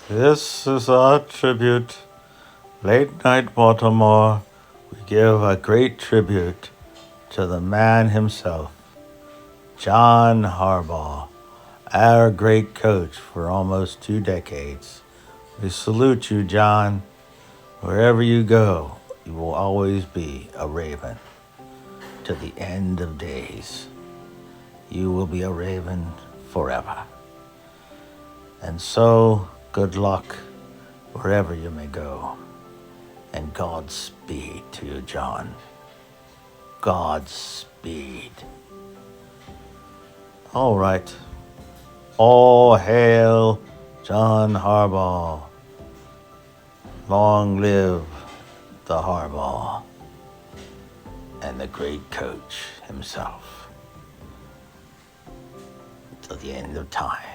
This is our tribute. Late Night Baltimore, we give a great tribute to the man himself, John Harbaugh, our great coach for almost 2 decades. We salute you, John. Wherever you go, you will always be a Raven to the end of days. You will be a Raven forever. And so, good luck wherever you may go. And Godspeed to you, John. Godspeed. All right. All hail John Harbaugh. Long live the Harbaugh and the great coach himself. Till the end of time.